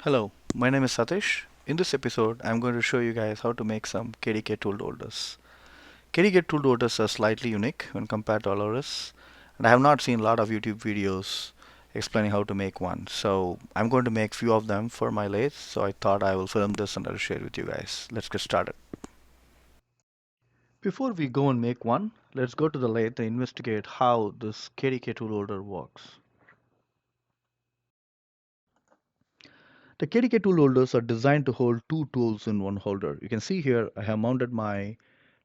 Hello, my name is Satish. In this episode, I'm going to show you guys how to make some KDK tool holders. KDK tool holders are slightly unique when compared to Aloris, and I have not seen a lot of YouTube videos explaining how to make one. So I'm going to make few of them for my lathe, so I thought I will film this and I'll share with you guys. Let's get started. Before we go and make one, let's go to the lathe and investigate how this KDK tool holder works. The KDK tool holders are designed to hold two tools in one holder. You can see here I have mounted my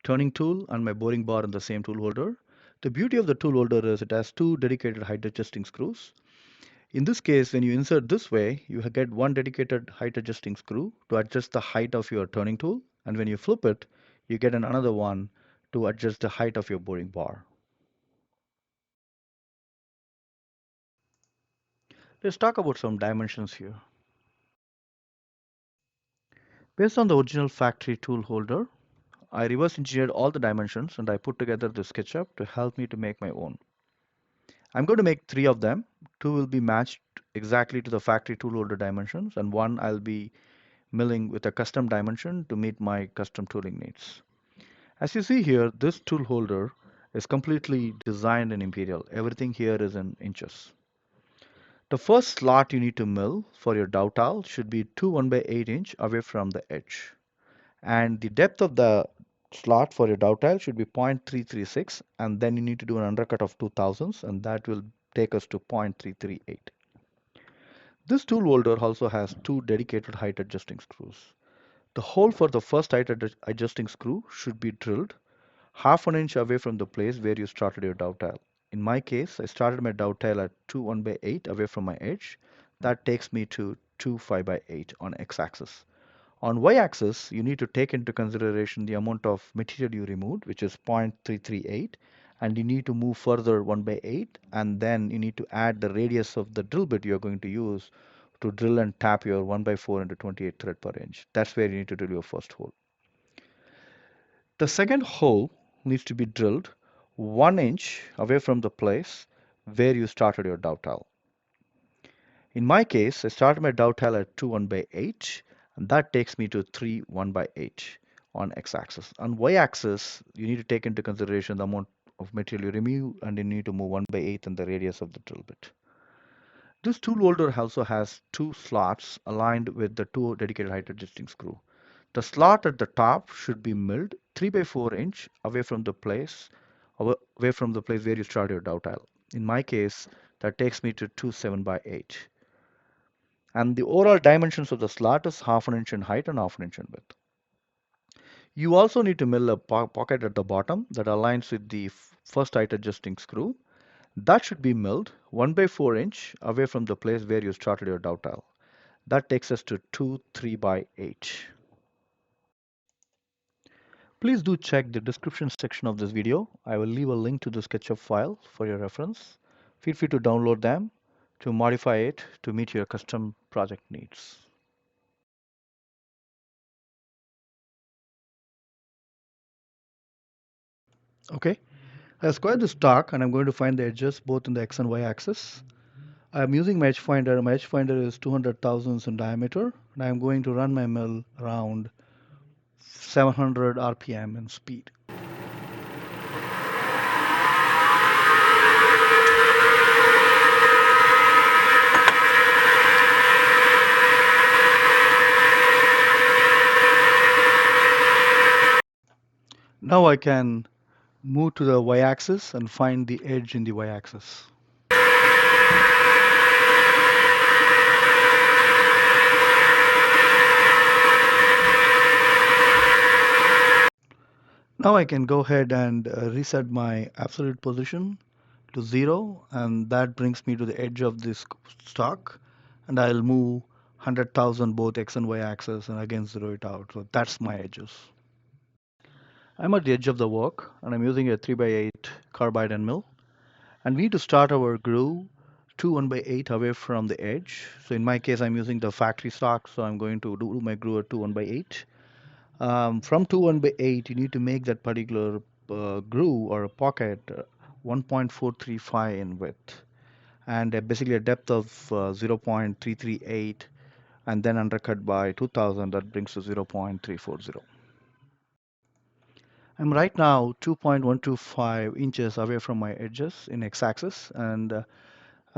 turning tool and my boring bar in the same tool holder. The beauty of the tool holder is it has two dedicated height adjusting screws. In this case, when you insert this way, you get one dedicated height adjusting screw to adjust the height of your turning tool. And when you flip it, you get another one to adjust the height of your boring bar. Let's talk about some dimensions here. Based on the original factory tool holder, I reverse engineered all the dimensions and I put together the SketchUp to help me to make my own. I'm going to make three of them. Two will be matched exactly to the factory tool holder dimensions, and one I'll be milling with a custom dimension to meet my custom tooling needs. As you see here, this tool holder is completely designed in imperial. Everything here is in inches. The first slot you need to mill for your dovetail should be two 1/8 inch away from the edge. And the depth of the slot for your dovetail should be 0.336, and then you need to do an undercut of 2 thousandths, and that will take us to 0.338. This tool holder also has two dedicated height adjusting screws. The hole for the first height adjusting screw should be drilled half an inch away from the place where you started your dovetail. In my case, I started my dovetail at 2 1/8 away from my edge. That takes me to 2 5/8 on x-axis. On y-axis, you need to take into consideration the amount of material you removed, which is 0.338, and you need to move further 1/8, and then you need to add the radius of the drill bit you're going to use to drill and tap your 1/4 into 28 thread per inch. That's where you need to drill your first hole. The second hole needs to be drilled 1 inch away from the place where you started your dovetail. In my case, I started my dovetail at 2 1/8, and that takes me to 3 1/8 on x-axis. On y-axis, you need to take into consideration the amount of material you remove, and you need to move 1/8 and the radius of the drill bit. This tool holder also has two slots aligned with the two dedicated height adjusting screw. The slot at the top should be milled 3/4 inch away from the place where you start your dovetail. In my case, that takes me to 2 7/8. And the overall dimensions of the slot is half an inch in height and half an inch in width. You also need to mill a pocket at the bottom that aligns with the first height adjusting screw. That should be milled 1/4 inch away from the place where you started your dovetail. That takes us to 2 3/8. Please do check the description section of this video. I will leave a link to the SketchUp file for your reference. Feel free to download them to modify it to meet your custom project needs. Okay, I squared this stock and I'm going to find the edges both in the X and Y axis. I'm using my edge finder. My edge finder is 200 thousandths in diameter, and I'm going to run my mill around 700 RPM in speed. Now I can move to the y-axis and find the edge in the y-axis. Now I can go ahead and reset my absolute position to 0, and that brings me to the edge of this stock, and I'll move 100,000 both X and Y axis and again zero it out. So that's my edges. I'm at the edge of the work and I'm using a 3/8 carbide end mill, and we need to start our groove 2 1/8 away from the edge. So in my case, I'm using the factory stock, so I'm going to do my groove at 2 1/8. From 2 1/8, you need to make that particular groove or a pocket 1.435 in width, and basically a depth of 0.338 and then undercut by 2000, that brings to 0.340. I'm right now 2.125 inches away from my edges in x-axis, and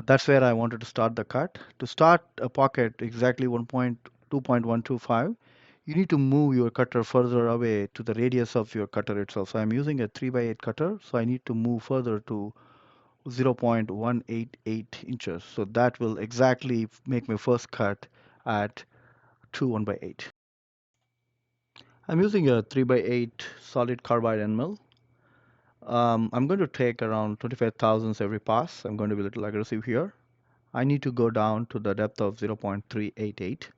that's where I wanted to start the cut. To start a pocket exactly 2.125, you need to move your cutter further away to the radius of your cutter itself. So I'm using a 3 by 8 cutter, so I need to move further to 0.188 inches. So that will exactly make my first cut at 2 1 by 8. I'm using a 3 by 8 solid carbide end mill. I'm going to take around 25 thousandths every pass. I'm going to be a little aggressive here. I need to go down to the depth of 0.388.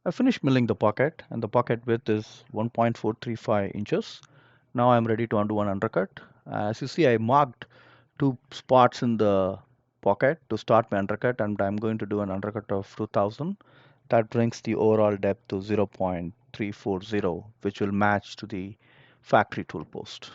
I finished milling the pocket, and the pocket width is 1.435 inches. Now I'm ready to undo an undercut. As you see, I marked two spots in the pocket to start my undercut, and I'm going to do an undercut of 2000. That brings the overall depth to 0.340, which will match to the factory tool post.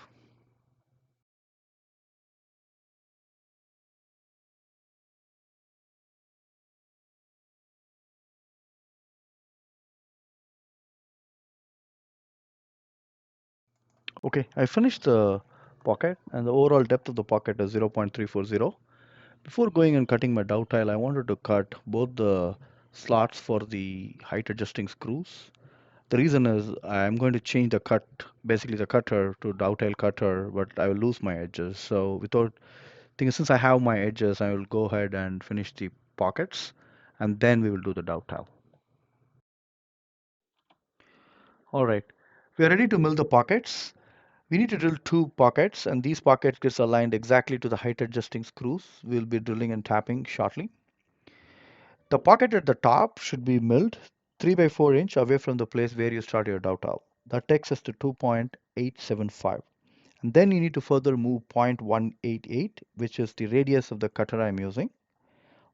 Okay, I finished the pocket, and the overall depth of the pocket is 0.340. Before going and cutting my dovetail, I wanted to cut both the slots for the height adjusting screws. The reason is I'm going to change the cut, basically the cutter to dovetail cutter, but I will lose my edges. So without thinking, since I have my edges, I will go ahead and finish the pockets, and then we will do the dovetail. All right, we are ready to mill the pockets. We need to drill two pockets, and these pockets gets aligned exactly to the height adjusting screws. We'll be drilling and tapping shortly. The pocket at the top should be milled 3 by 4 inch away from the place where you start your dovetail. That takes us to 2.875. And then you need to further move 0.188, which is the radius of the cutter I'm using,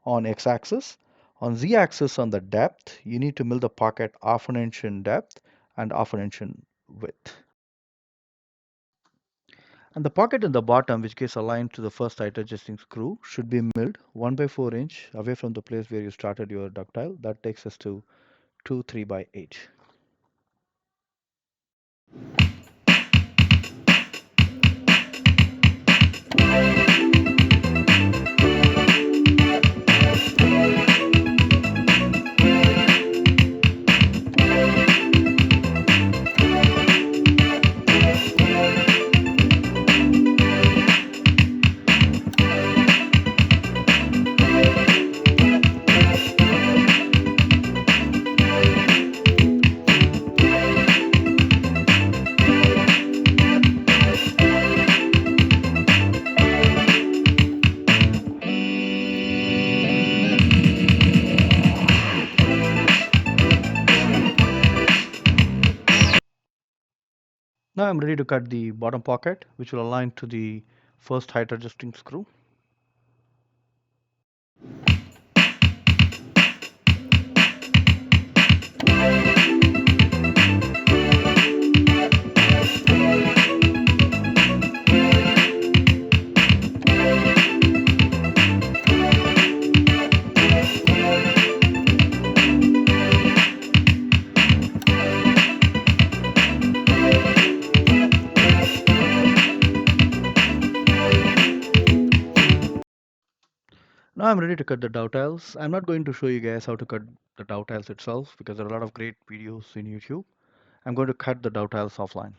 on x-axis. On z-axis, on the depth, you need to mill the pocket half an inch in depth and half an inch in width. And the pocket in the bottom, which gets aligned to the first height adjusting screw, should be milled 1 by 4 inch away from the place where you started your ductile. That takes us to 2 3 by 8. Now I'm ready to cut the bottom pocket, which will align to the first height adjusting screw. Now I'm ready to cut the dovetails. I'm not going to show you guys how to cut the dovetails itself because there are a lot of great videos in YouTube. I'm going to cut the dovetails offline.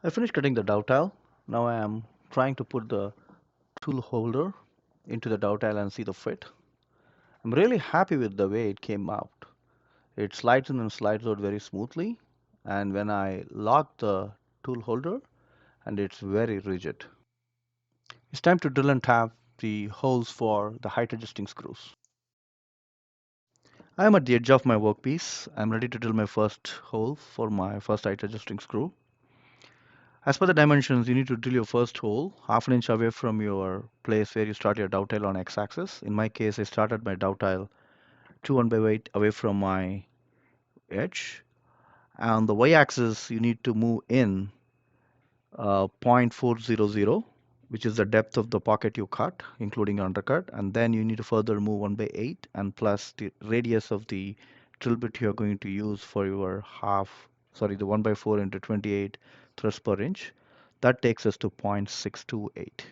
I finished cutting the dovetail. Now I am trying to put the tool holder into the dovetail and see the fit. I'm really happy with the way it came out. It slides in and slides out very smoothly. And when I lock the tool holder, and it's very rigid. It's time to drill and tap the holes for the height adjusting screws. I am at the edge of my workpiece. I'm ready to drill my first hole for my first height adjusting screw. As per the dimensions, you need to drill your first hole half an inch away from your place where you start your dovetail on x-axis. In my case, I started my dovetail 2 1/8 away from my edge. On the y-axis, you need to move in 0.400, which is the depth of the pocket you cut, including undercut, and then you need to further move 1/8 and plus the radius of the drill bit you're going to use for your the 1/4 into 28 thrusts per inch. That takes us to 0.628.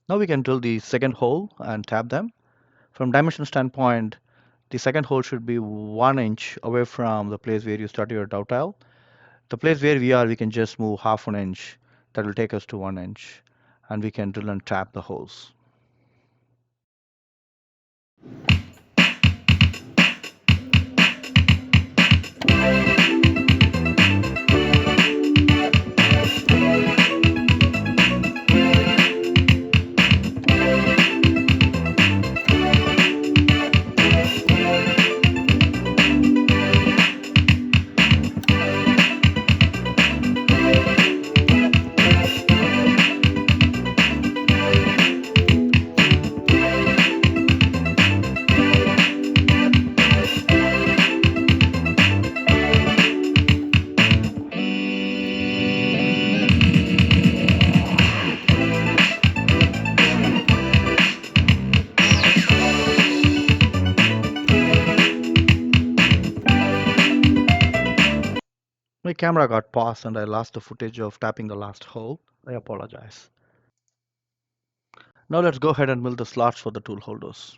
Now we can drill the second hole and tap them. From dimension standpoint, the second hole should be 1 inch away from the place where you start your dovetail. The place where we are, we can just move half an inch. That will take us to 1 inch, and we can drill and tap the holes. My camera got paused and I lost the footage of tapping the last hole. I apologize. Now let's go ahead and mill the slots for the tool holders.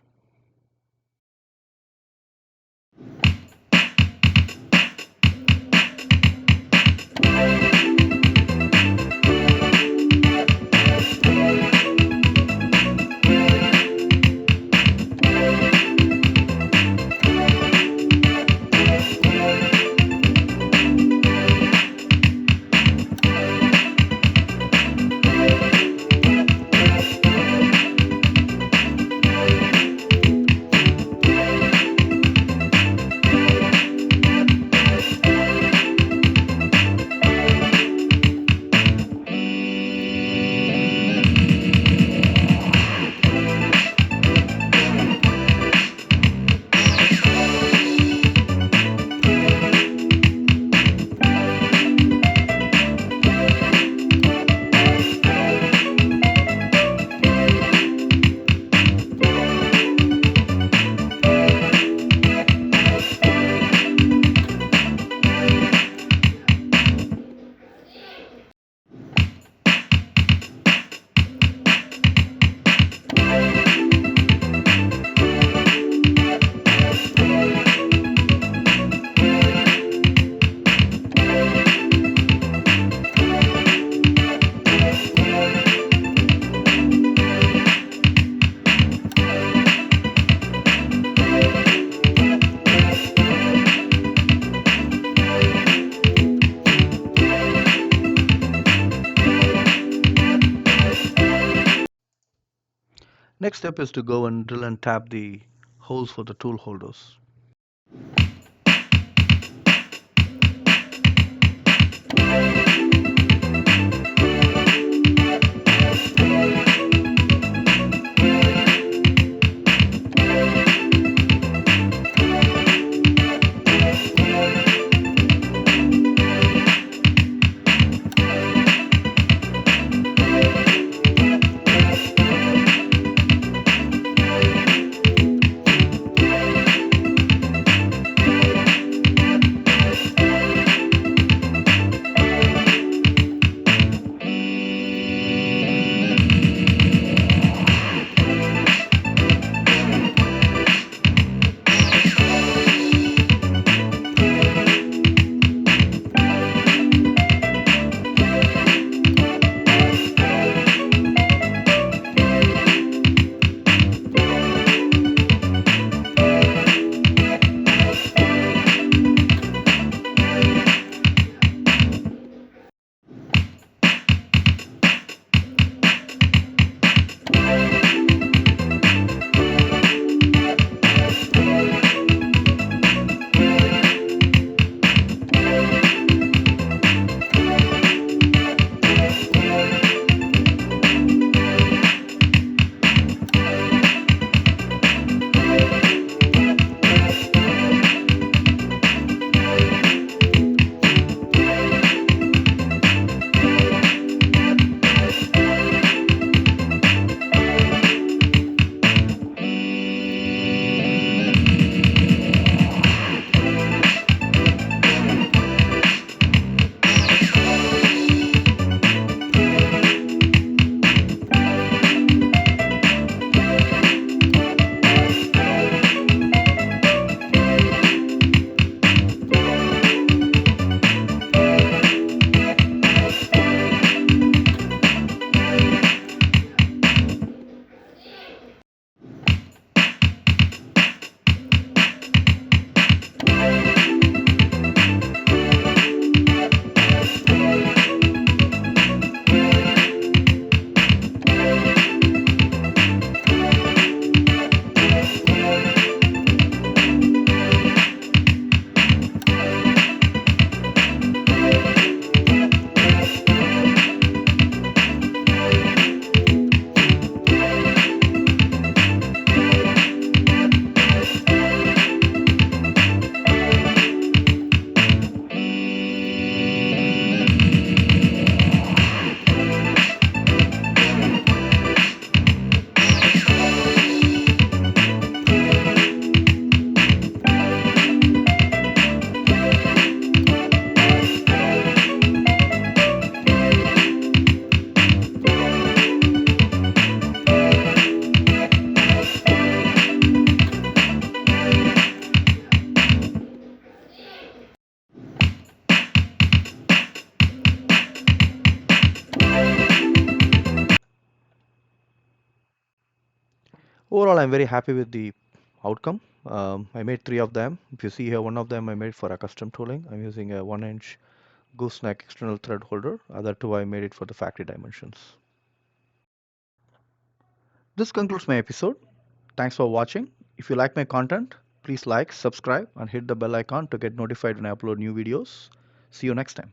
Next step is to go and drill and tap the holes for the tool holders. Overall, I'm very happy with the outcome. I made three of them. If you see here, one of them I made for a custom tooling. I'm using a 1-inch gooseneck external thread holder. Other two I made it for the factory dimensions. This concludes my episode. Thanks for watching. If you like my content, please like, subscribe, and hit the bell icon to get notified when I upload new videos. See you next time.